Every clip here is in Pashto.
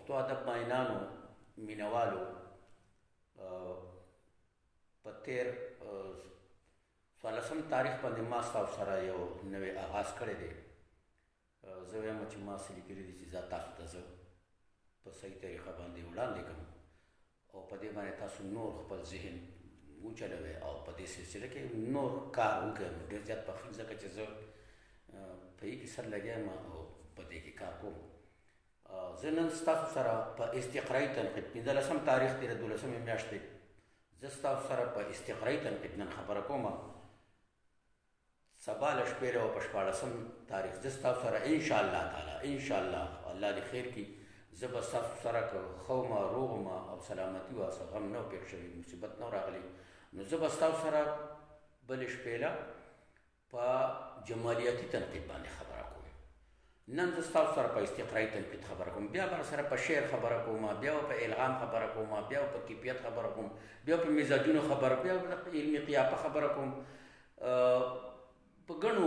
پښتو ادب ماینانو مینوالو په تیر 14 تاریخ باندې ما ستاسو سره یو نوی آغاز کړی دی. زه وایم چې ما څه لیکلي دي چې زه تاسو ته زه په صحیح طریقه باندې وړاندې کړم او په دې باندې تاسو نور خپل ذهن وچلوئ او په دې سلسله کې نور کار وکړئ. ډېر زیات پخیر ځکه چې زه په دې کې سر لګیا یم او په دې کې کار کوم. زه نن ستاسو سره په استقرایي تنقید 15 تاریخ دی د 12 میاشتې زه ستاسو سره په استقرایي تنقید نن خبره کوم. سبا له شپې او په 14 تاریخ زه ستاسو سره انشاءالله تعالی انشاءالله الله دې خیر کړي زه به ستاسو سره که ښه ومه روغ ومه او سلامتي وه څه غم نه و پېښ شوي مصیبت نه و راغلی نو زه به ستاسو سره بلې شپېله په جمالیاتي تنقید باندې خبره کوم. نن زه ستاسو سره په استقرایي تنقید خبره کوم، بیا به سره په شعر خبره کوم، بیا به په الهام خبره کوم، بیا به په کیفیت خبره کوم، بیا په مزاجونو خبره، بیا به په علمي قیافه خبره کوم. په ګڼو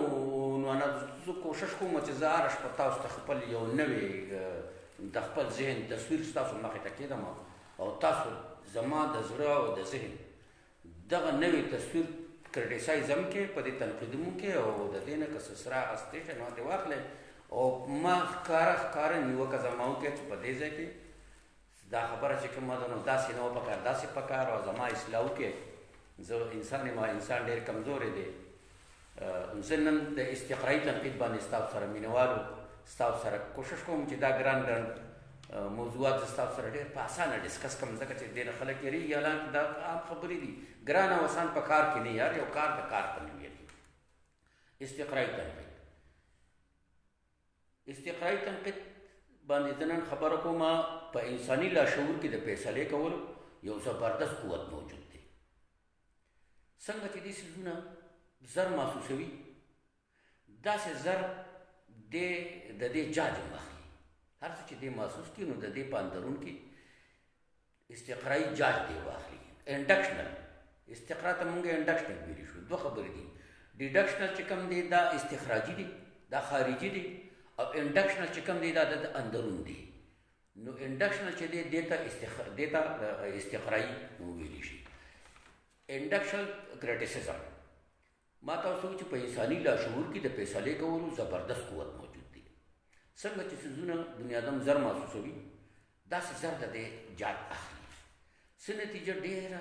عنوانات زه کوشش کوم چې زه هره شپه تاسو ته خپل یو نوی د خپل ذهن تصویر ستاسو مخې ته کېږدم او تاسو زما د زړه او د ذهن دغه نوی تصویر کرټیسایز هم کې په دې تنقید هم کې او د دې نه که څه سره اخیستی نو ترې واخلئ او ما ښکاره نیوکه زما وکړئ چې په دې ځای کې دا خبره چې کومه ده نو داسې نه وه پکار داسې پکار او زما اصلاح وکړئ. زه انسان یم انسان ډېر کمزوری دی. زه نن د استقرایي تنقید باندې ستاسو سره مینوالو ستاسو سره کوشش کوم چې دا ګران موضوعات زه ستاسو سره ډېر په اسانه ډسکس کړم ځکه چې ډېر خلک یېرېږي حالانکې دا عام خبرې دي. ګران او اسان په کار کې نه یار یو کار د کار په نوم یېږي. استقرایي تنقید استقرایي تنقید باندې زه نن خبره کوم. په انساني لاشعور کې د فیصلې کولو یو زبردست قوت موجود دی. څنګه چې دې څیزونه زر محسوسوي داسې زر د دې جاج هم اخلي. هر څه چې دې محسوس کړي نو د دې په اندرون کې استقرایي جاج دې واخلي. انډکشنل استقرا ته مونږ انډکشنل ویلی شو. دوه خبرې دي. ډیډکشنل چې کوم دی دا استخراجي دی دا خارجي دی او انډکشنل چې کوم دی دا د اندرون دی. نو انډکشنل چې دی دې ته استقرایي ویلی شي. انډکشنل کرټیسزم ما تاسو چې په انساني لاشعور کې د فیصلې کولو زبردست قوت موجود دی. څنګه چې څیزونه بنیادم زر محسوسوي داسې زر د دې جاج اخلي. څه نتیجه ډېره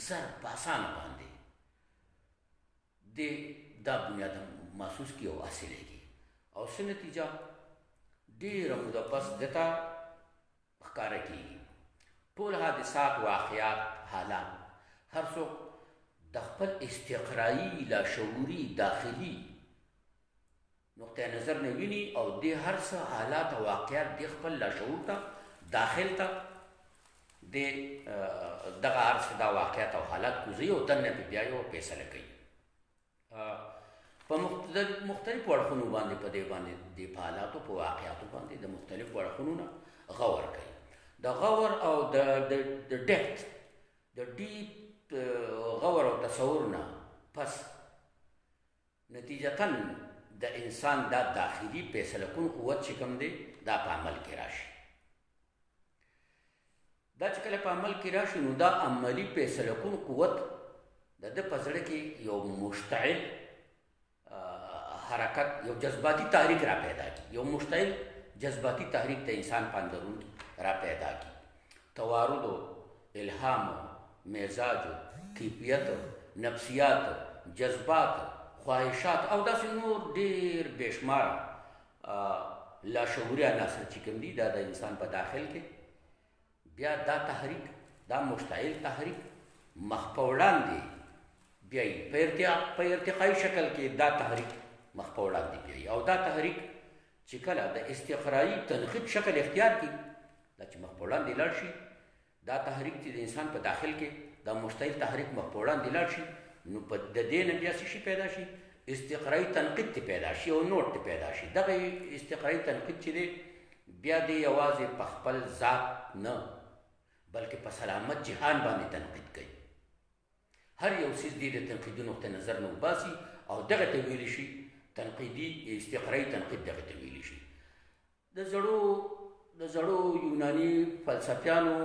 زر په اسانه باندې دا بنیادم محسوس کړي او حاصلېږي او څه نتیجه ډېره موده پس دته ښکاره کېږي. ټول حادثات واقعات حالات هر څوک د خپل استقرایي لاشعوري داخلي نقطه نظر نه ویني او د هر څه حالات او واقعات د خپل لاشعور ته داخل ته د دغه هر څه دا واقعات او حالات کوزي او دننه په بیا یو فیصله کوي. په مختلفو اړخونو باندې په دې باندې د حالاتو په واقعاتو باندې د مختلفو اړخونو نه غور کوي. د غور او د ډیپت د ډیپ غور او تصور نه پس نتیجتاً د انسان دا داخلي فیصله کن قوت چې کوم دی دا په عمل کې راشي. دا چې کله په عمل کې راشي نو دا عملي فیصله کن قوت د ده په زړه کې یو مشتعل حرکت یو جذباتي تحریک را پیدا کی. یو مشتعل جذباتي تحریک د انسان په اندرون را پیدا کی. توارد و الهام مزاج کیفیت نفسیات جذبات خواهشات او داسې نور ډېر بېشمار لاشعوري عناصر چې کوم دي دا د انسان په داخل کې بیا دا تحریک دا مشتعل تحریک مخ په وړاندې بیایي په ارتقایي شکل کې دا تحریک مخ په وړاندې بیایي او دا تحریک چې کله د استقرایي تنقید شکل اختیار کړي دا چې مخ په وړاندې لاړ شي دا تحریک چې د انسان په داخل کې دا مشتعل تحریک مخ په وړاندې لاړ شي نو په د دې نه بیا څه شي پیدا شي استقرایي تنقید ته پیدا شي او نوټ ته پیدا شي. دغه استقرایي تنقید چې دی بیا دی یوازې په خپل ذات نه بلکې په سلامت جهان باندې تنقید کوي. هر یو څیز دی د تنقیدي نقطه نظر نه وباسي او دغه ته ویلی شي تنقیدي استقرایي تنقید دغه ته ویلی شي. د زړو د زړو یوناني فلسفیانو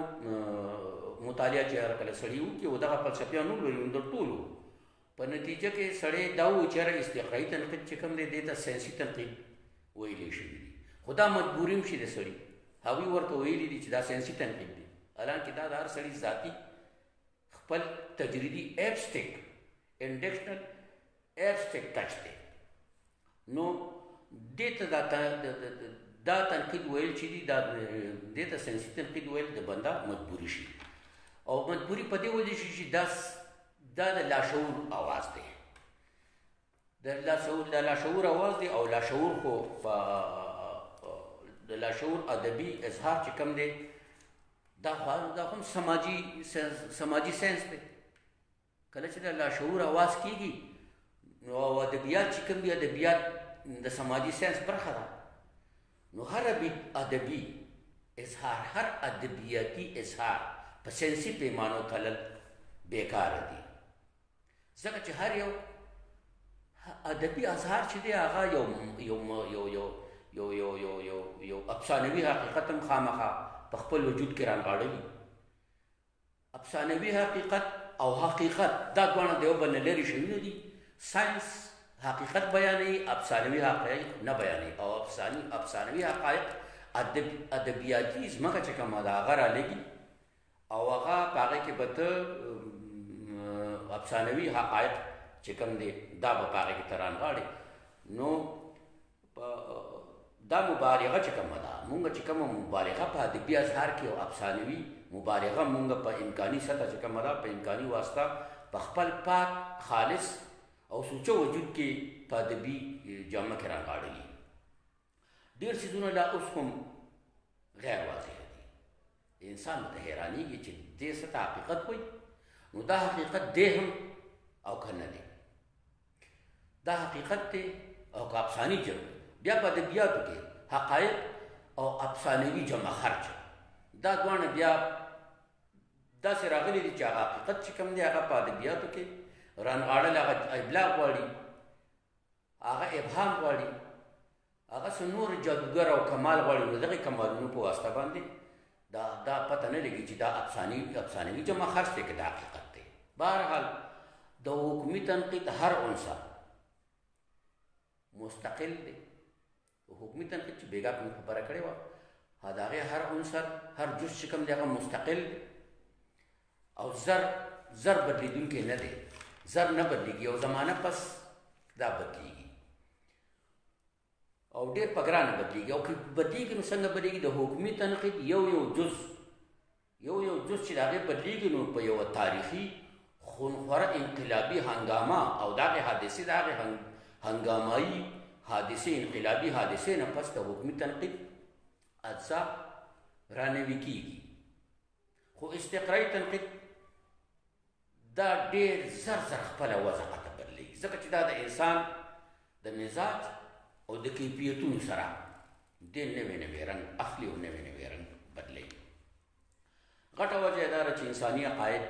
مطالعه چې هر کله سړي وکړي او دغه فلسفیانو لولي د ټولو په نتیجه کې سړی دا و چې استقرایي تنقید چې کوم دی دې ته ساینسي تنقید ویلی شوي دي خو دا مجبوري هم شي د سړي هغوی ورته ویلي دي چې دا ساینسي تنقید دی حالانکې دا د هر سړي ذاتي خپل تجریدي ایبسټیک انډکشنل ایبسټیک ټچ دی نو دې ته دا تنقید ویل چې دي دا دې ته ساینسي تنقید ویل د بنده مجبوري شي او مجبوري په دې وجه شي چې دا د لاشعور آواز دی د لاشعور آواز دی او لاشعور خو د لاشعور ادبي اظهار چې کوم دی دا هم سماجي ساينس دی کله چې د لاشعور آواز کیږي نو ادبیات چې کوم دي ادبیات د سماجي ساينس برخه ده نو هر ادبي اظهار هر ادبیاتي اظهار په ساينسي پیمانو تلل بیکار دي ځکه چې هر یو ادبي اظهار چې دی هغه یو افسانوي حقیقت هم خامخا په خپل وجود کې رانغاړوي افسانوي حقیقت او حقیقت دا دواړه د یو بل نه لرې شوي نه دي ساینس حقیقت بیانوي افسانوي حقایق نه بیانوي او افسانوي حقایق ادبیاتي ځمکه چې کومه ده هغه رالېږي او هغه په هغې کې به ته افسانوي حقایق چې کوم دی دا به په هغې کې ته رانغاړې نو دا مبالغه چې کومه ده مونږ چې کومه مبالغه په ادبي اظهار کې او افسانوي مبالغه مونږ په امکاني سطح چې کومه ده په امکاني واسطه په خپل پاک خالص او سوچه وجود کې په ادبي جامه کې رانغاړلي ډېر څیزونه لا اوس هم غیر واضح دي انسان ته حیرانېږي چې دې څه ته حقیقت وایي نو دا حقیقت دی هم او که نه دی دا حقیقت دی او که افساني جمع بیا په ادبیاتو کې حقایق او افسانوي جمع خرج دا دواړه بیا داسې راغلي دي چې هغه حقیقت چې کوم دی هغه په ادبیاتو کې رانغاړل هغه ابلاغ غواړي هغه ابهام غواړي هغه څه نور جادوګر او کمال غواړي نو دغې کمالونو په واسطه باندې دا پته نه لګي چې دا افسانوي جمع خرج دی که دا حقیقت دی بهرحال د حکومي تنقید هر عنصر مستقل دی حکومي تنقید چې بیګا کوم خبره کړې وه د هغې هر عنصر هر جز چې کوم دی هغه مستقل دی او زر بدلیدونکی نه دی زر نه بدلیږي او زمانه پس دا بدلیږي او ډېر په ګرانه بدلیږي او که بدلیږي نو څنګه بدلیږي د حکومي تنقید یو جز چې د هغې بدلیږي نو په یوه تاریخي خونخوره انقلابي هنګامه او د هغې حادثې د هغې هنګامایي حادثې انقلابي حادثې نه پس د حکومي تنقید اجزا رانوي کېږي خو استقرایي تنقید دا ډېر زر خپله وضعه ته بدلېږي ځکه چې دا د انسان د مزاج او د کیفیتونو سره ډېر نوی رنګ اخلي او نوی رنګ بدلوي غټه وجه یې دا ده چې انساني عقاید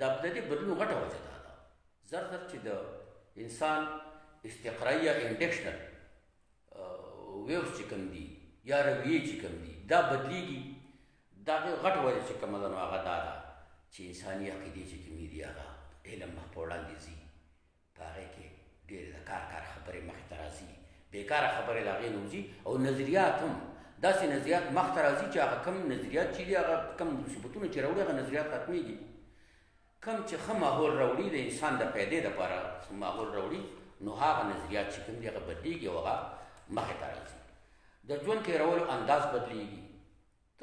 د دې بدلون غټه وجه دا ده زر چې د انسان استقرایي یا انډکشنل ویوز چې کوم دي یا رویې چې کوم دي دا بدلیږي دا غټه وجه چې کومه ده نو هغه دا ده چې انساني عقیدې چې کومې دي هغه علم مخ په وړاندې ځي په هغې کې ډېرې د کار خبرې مخې ته راځي بېکاره خبرې له هغې نه وځي او نظریات هم داسې نظریات مخ ته راځي چې هغه کم نظریات چې دي هغه کم مصیبتونه چې راوړي هغه نظریات ختمېږي کم چې ښه ماحول راوړي د انسان د پیدې دپاره ماحول راوړي نو هغه نظریات چې کوم دي هغه بدلېږي او هغه مخې ته راځي د ژوند تېرولو انداز بدلېږي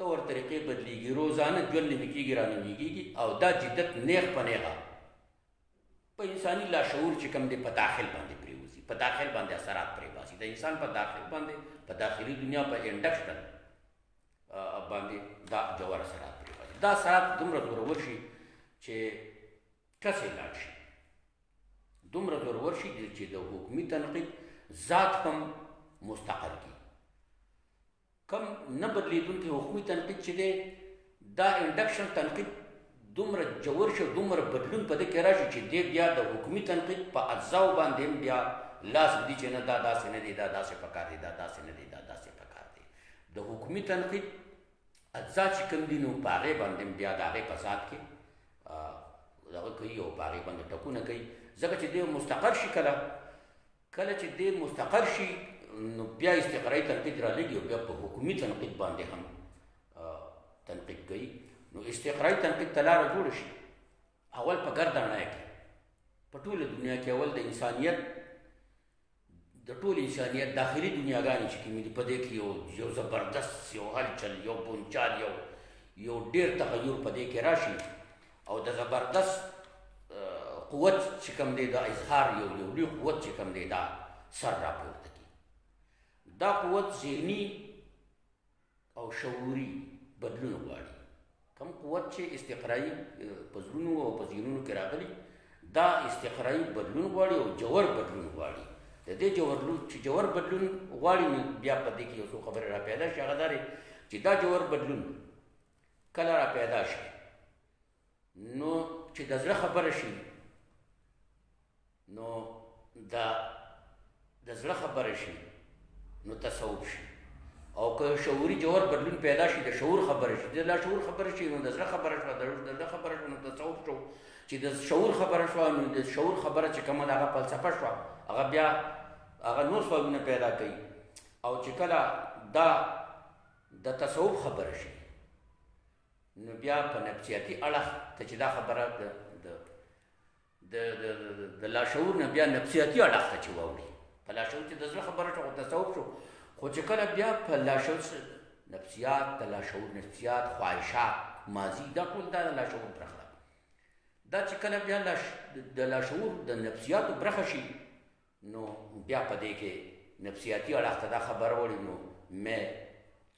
طور طریقې بدلېږي روزانه ژوند نوي کېږي رانوي کېږي او دا جدت نیغ په نیغه په انساني لاشعور چې کوم دی په داخل باندې پرېوځي په داخل باندې اثرات پرې باسي د انسان په داخل باندې په داخلي دنیا په انډکشنل باندې دا جوړ اثرات پرې باسي دا اثرات دومره زورور شي چې کسې لاړ شي دومره زورور شي چې د حکومي تنقید ذات هم مستقل کړي کم نه بدلیدونکي حکومي تنقید چې دی دا انډکشن تنقید دومره جوړ شي دومره بدلون په دې کې راشي چې دی بیا د حکومي تنقید په اجزاو باندې هم بیا لاس دي چې نه دا داسې نه دی دا داسې پکار دی دا داسې نه دی دا داسې پکار دی د حکومي حکمي تنقید اجزا چې کوم دي نو په هغې باندې بیا د هغې په ذات کې دغه کوي او په هغې باندې ټکونه کوي ځکه چې دی مستقر شي کله چې دی مستقر شي نو بیا استقرایي تنقید رالېږي او بیا په حکومي تنقید باندې هم تنقید کوي نو استقرایي تنقید ته لاره جوړه شي اول په ګرداڼی کې په ټوله دنیا کې اول د انسانیت د ټول انسانیت داخلي دنیاګانې چې کومې دي په دې کې یو زبردست یو هلچل یو بونچال یو ډېر تغیر په دې کې راشي او د زبردست قوت چې کوم دی دا اظهار یو لوی قوت چې کوم دی دا سر راپورته کړي دا قوت ذهني او شعوري بدلون غواړي کوم قوت چې استقرایي په زړونو او په ذهنونو کې راغلي دا استقرایي بدلون غواړي او جوور بدلون غواړي د دې جوور بدلون غواړي نو بیا په دې کې یو څو خبرې را پیدا شي هغه دا دی چې دا جوور بدلون کله را پیدا شي نو چې د زړه خبره شي نو د زړه خبره شي نو تصوف شي او که شعوري جوور بدلون پیدا شي د شعور خبره شي د لاشعور خبره شي نو د زړه خبره شوه د زړه خبره شوه نو تصوف شو چې د شعور خبره شوه نو د شعور خبره چې کومه د هغه فلسفه شوه هغه بیا هغه نور سوالونه پیدا کوي او چې کله دا د تصوف خبره شي نو بیا په نفسیاتي اړخ ته چې دا خبره د لاشعور نه بیا نفسیاتي اړخ ته چې واوړي په لاشعور چې د زړه خبره شوه خو تصوف شو خو چې کله بیا په لاشعور نفسیات د لاشعور نفسیات خواهشات ماضي دا ټول دا د لاشعور برخه دا چې کله بیا د لاشعور د نفسیاتو برخه شي نو بیا په دې کې نفسیاتي اړخ ته دا خبره وړي نو مې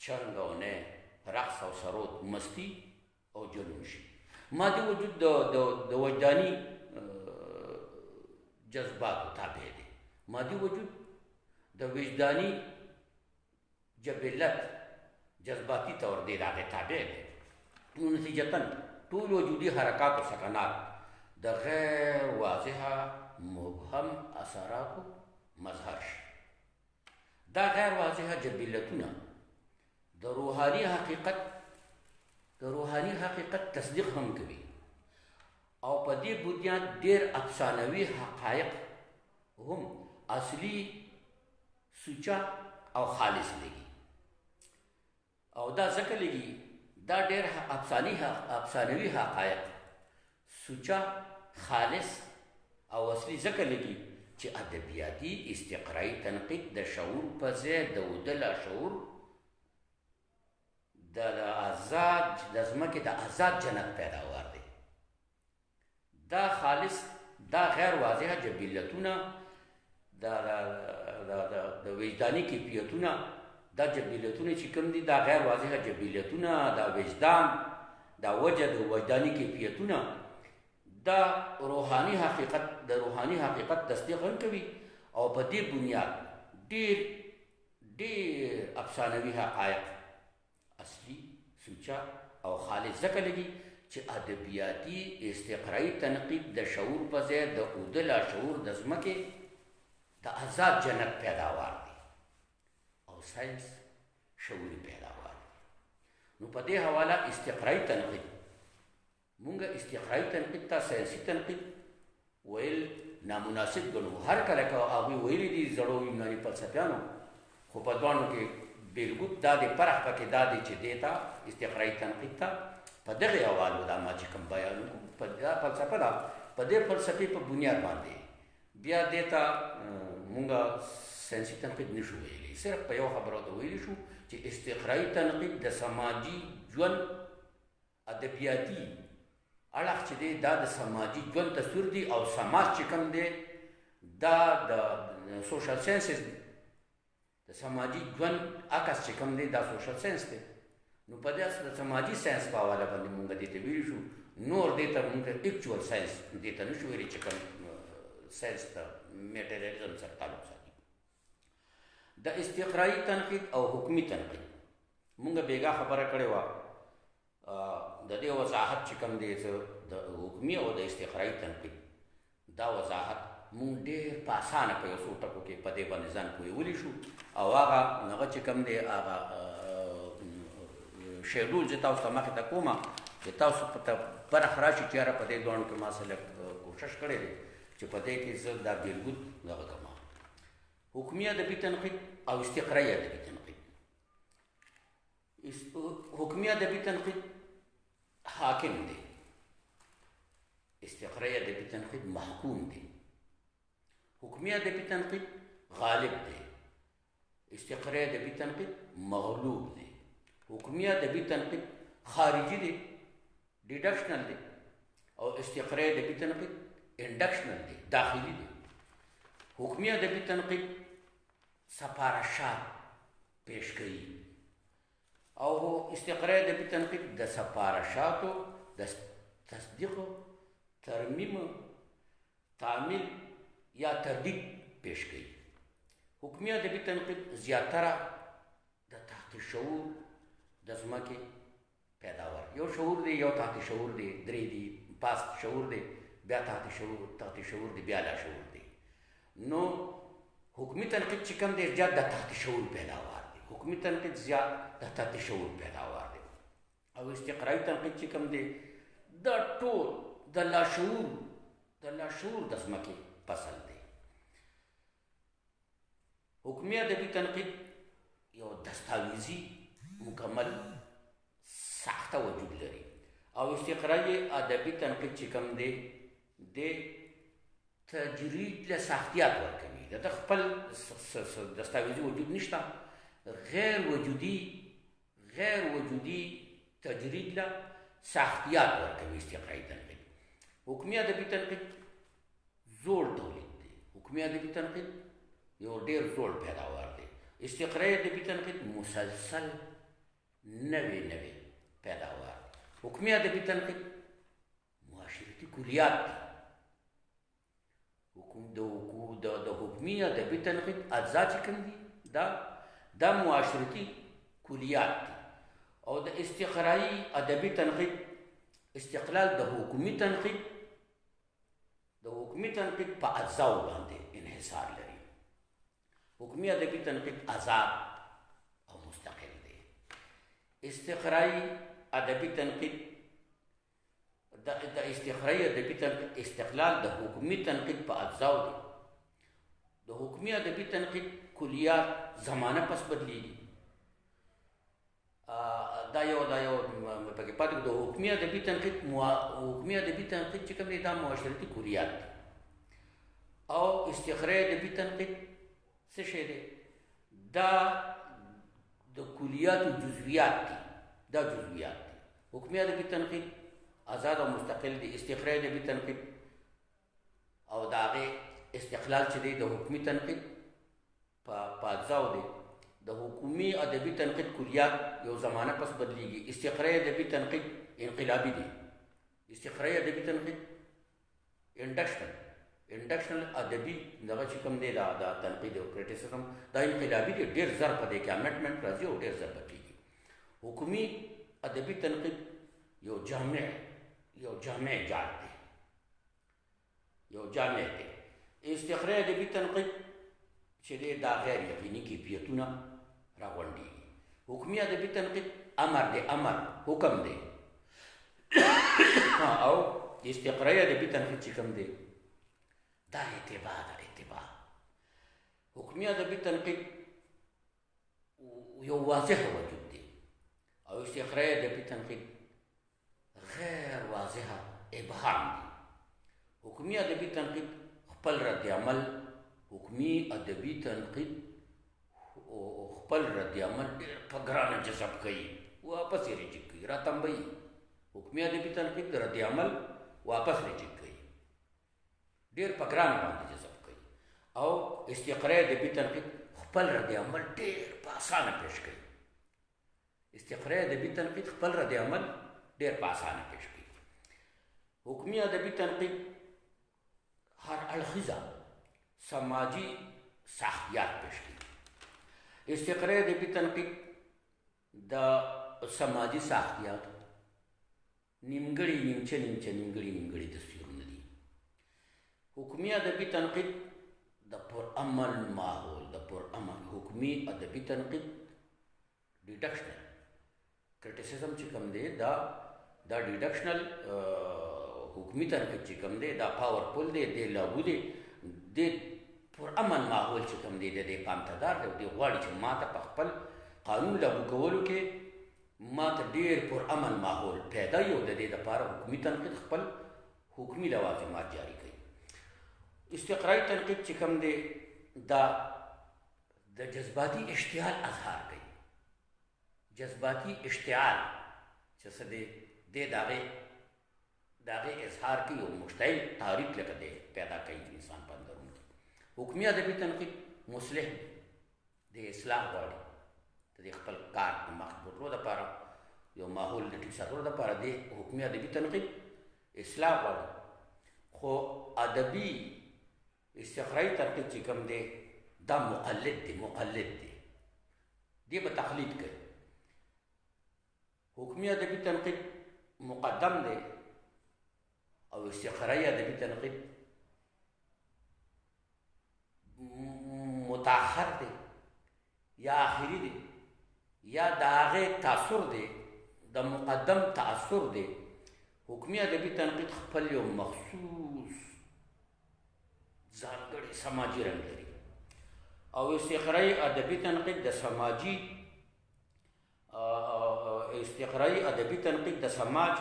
چنګ او نه رقص او سرود مستی او جنون شي مادي وجود د وجداني جذباتو تابع دی مادي وجود د وجداني جبلت جذباتي طور دی هغې تابع دی نو نتیجتاً ټول وجودي حرکات و سکنات د غیر واضحه مبهم اثراتو مظهر شي دا غیر واضحه جبلتونه د روحاني حقیقت تصدیق هم کوي او په دې بنیاد ډېر افسانوي حقایق هم اصلي سوچه او خالص لګي او دا ځکه لګي دا ډېر افسانوي حقایق سوچه خالص او اصلي ځکه لګي چې ادبیاتي استقرایي تنقید د شعور په ځای د لاشعور د آزاد د ځمکې د آزاد جنت پیداوار دی دا خالص دا غیر واضحه جبلتونه د وجداني کیفیتونه دا جبلتونه چې کوم دي دا غیر واضحه جبلتونه دا وجدان دا وجه د وجداني کیفیتونه دا روحاني حقیقت تصدیق هم کوي او په دې بنیاد ډېر افسانوي حقایق اصلي سوچه او خالص ځکه لګي چې ادبیاتي استقرایي تنقید د شعور په ځای د لاشعور د ځمکې د آزاد جنت پیداوار دی او ساینس شعوري پیداوار دی نو په دې حواله استقرایي تنقید مونږ استقرایي تنقید ته ساینسي تنقید ویل نامناسب ګڼو هر کله که هغوی ویلي دي زړو یوناني فلسفیانو خو په دواړو کې بېلګود دا د فرق پکې دا دی چې دې ته استقرایي تنقید ته په دغې حوالو دا ما چې کوم بیان په دا فلسفه ده په دې فلسفې په بنیاد باندې بیا دې ته مونږ ساینسي تنقید نشو ویلی صرف په یو خبرو ته ویلی شو چې استقرایي تنقید د سماجي ژوند ادبیاتي اړخ چې دی دا د سماجي ژوند تصویر دی او سماج چې کوم دی دا د سوشل ساینسز د سماجي ژوند عکس چې کوم دی دا سوشل ساینس دی نو په دې د سماجي ساینس په حواله باندې مونږ دې ته ویلی شو نور دې ته مونږ اکچوال ساینس دې ته نشو ویلی چې کوم ساینس ته میټریالیزم سره تعلق ساتي د استقرایي تنقید او حکمي تنقید مونږ بیګا خبره کړې وه د دې وضاحت چې کوم دی د حکمي او د استقرایي تنقید دا وضاحت مونږ ډېر په اسانه په یو څو ټکو کې په دې باندې ځان پوهولی شو او هغه چې کوم دی هغه شیډول زه تاسو ته مخې ته کومه چې تاسو ته برخ راشي چې یاره په دې دواړو کې ما څه لږ کوشش کړی دی چې په دې کې زه دا بېلګود دغه کړم. حکمي ادبي تنقید او استقرایي ادبي تنقید. حکمي ادبي تنقید حاکم دی، استقرایي ادبي تنقید محکوم دی. حکمي ادبي تنقید غالب دی، استقرایي ادبي تنقید مغلوب دی. حکمي ادبي تنقید خارجي دی، ډیډکشنل دی، او استقرایي ادبي تنقید انډکشنل دی، داخلي دی. حکمي ادبي تنقید سفارشات پیش کوي او استقرایي ادبي تنقید د سفارشاتو د تصدیق، ترمیم، تعمیل یا تردید پیش کوي. حکمي ادبي تنقید زیاتره د تحت شعور د ځمکې پیداوار، یو شعور دی، یو تحت شعور دی، درې دي، پاست شعور دی، بیا تحت شعور دی، بیا لا شعور دی. نو حکمي تنقید چې کوم دی زیات د تحت شعور پیداوار دی، حکمي تنقید زیات د تحت شعور پیداوار دی. او استقرایي تنقید چې کوم دی دا ټول د لاشعور د ځمکې فصل دی. حکمي ادبي تنقید یو دستاویزي مکمل ساخته وجود لري او استقرایي ادبي تنقید چې کوم دی د تجرید له سختیات ورکوي، د خپل دستاویزي وجود نشته، غیر وجودي تجرید له سختیات ورکوي استقرایي تنقید. حکمي ادبي تنقید زوړ تولید دی، حکمي ادبي تنقید یو ډېر زوړ پیداوار دی. استقرایي ادبي تنقید مسلسل نوې پیداوار دی. حکمي ادبي تنقید معاشرتي کلیات دی. د حکمي ادبي تنقید اجزا چې کوم دي دا معاشرتي کلیات دي. او د استقرایي ادبي تنقید استقلال د حکمي تنقید په اجزاو باندې انحصار لري. حکمي ادبي تنقید آزاد او مستقل دی. استقرایي ادبي تنقید د استقرایي ادبي تنقید استقلال د حکمي تنقید په اجزاو دی. د حکمي ادبي تنقید کلیات زمانه پس بدلیږي. دا یو پکې پاتې د حکمي ادبي تنقید چې کوم دی دا معاشرتي کلیات دی. او استقرایي ادبي تنقید څه شی دی؟ دا د کلیاتو جزویات دي، دا جزویات دي. حکمي ادبي تنقید آزاد او مستقل دی. استقرایي ادبي تنقید او د هغې استقلال چې دی د حکمي تنقید په اجزاو دی. د حکومي ادبي تنقید کلیات یو زمانه پس بدلیږي. استقرایي ادبي تنقید انقلابي دی. استقرایي ادبي تنقید انډکشنل ادبي دغه چې کوم دی دا تنقید او کریټیسزم دا انقلابي دی، ډېر زر په دې کې امنډمنټ راځي او ډېر زر بدلیږي. حکومي ادبي تنقید یو جامع جال دی، یو جامع دی. استقرایي ادبي تنقید چې دی دا غیر یقیني کیفیتونه راغونډېږي. حکمي ادبي تنقید امر دی، حکم دی. او استقرایي ادبي تنقید چې کوم دی دا اتباع ده. حکمي ادبي تنقید یو واضح وجود دی او استقرایي ادبي تنقید غیر واضح ابهام دی. حکمي ادبي تنقید خپل رد عمل ډېر په ګرانه جذب کوي، واپس یې ریجیکټ کوي، راتمبوي. حکمي ادبي تنقید رد عمل واپس ریجیکټ کوي، ډېر په ګرانه باندې جذب کوي. او استقرایي ادبي تنقید خپل رد عمل ډېر په اسانه پیش کوي. استقرایي ادبي تنقید خپل رد عمل ډېر په اسانه پیش کوي. حکمي ادبي تنقید هر اړخیزه سماجي سختیات پیش کوي. استقرایي ادبي تنقید د سماجي سختیات نیمګړي تصویرونه دي. حکمي ادبي تنقید د پرامن ماحول، حکمي ادبي تنقید ډیډکشنل کرټیسزم چې کوم دی دا ډیډکشنل حکومي تنقید چې کوم دی دا پاورفل دی، دی لاګو دی، دی پرامن ماحول چې کوم دی د دې پام ته دار دی. دی غواړي چې ما ته په خپل قانون لاګو کولو کې ما ته ډېر پرامن ماحول پیدا یو د دې دپاره حکومي تنقید خپل حکومي لوازمات جاری کوي. استقرایي تنقید چې کوم دی دا د جذباتي اشتعال اظهار کوي. جذباتي اشتعال چې څه دی دی د هغې اظهار کوي او مشتعل تحریک لکه دی پیدا کوي انسان په اندرون کې. حکومي ادبي تنقید مصلح د اصلاح غواړي، د دې خپل کار د مخ بوتلو دپاره یو ماحول د ټیک ساتلو دپاره د حکومي ادبي تنقید اصلاح غواړي. خو ادبي استقرایي تنقید چې کوم دی دا مقلد دی، دی به تقلید کوي. حکومي ادبي تنقید مقدم دی او استقرایي ادبي تنقید متأخر دی یا آخري دی یا د هغې تاثر دی د مقدم تاثر دی. حکومي ادبي تنقید خپل یو مخصوص ځانګړی سماجي رنګ لري او استقرایي ادبي تنقید د سماجي استقرایي ادبي تنقید د سماج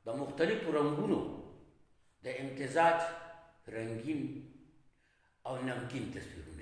د مختلفو رنګونو د امتزاج رنګین او نمکین تصویرونه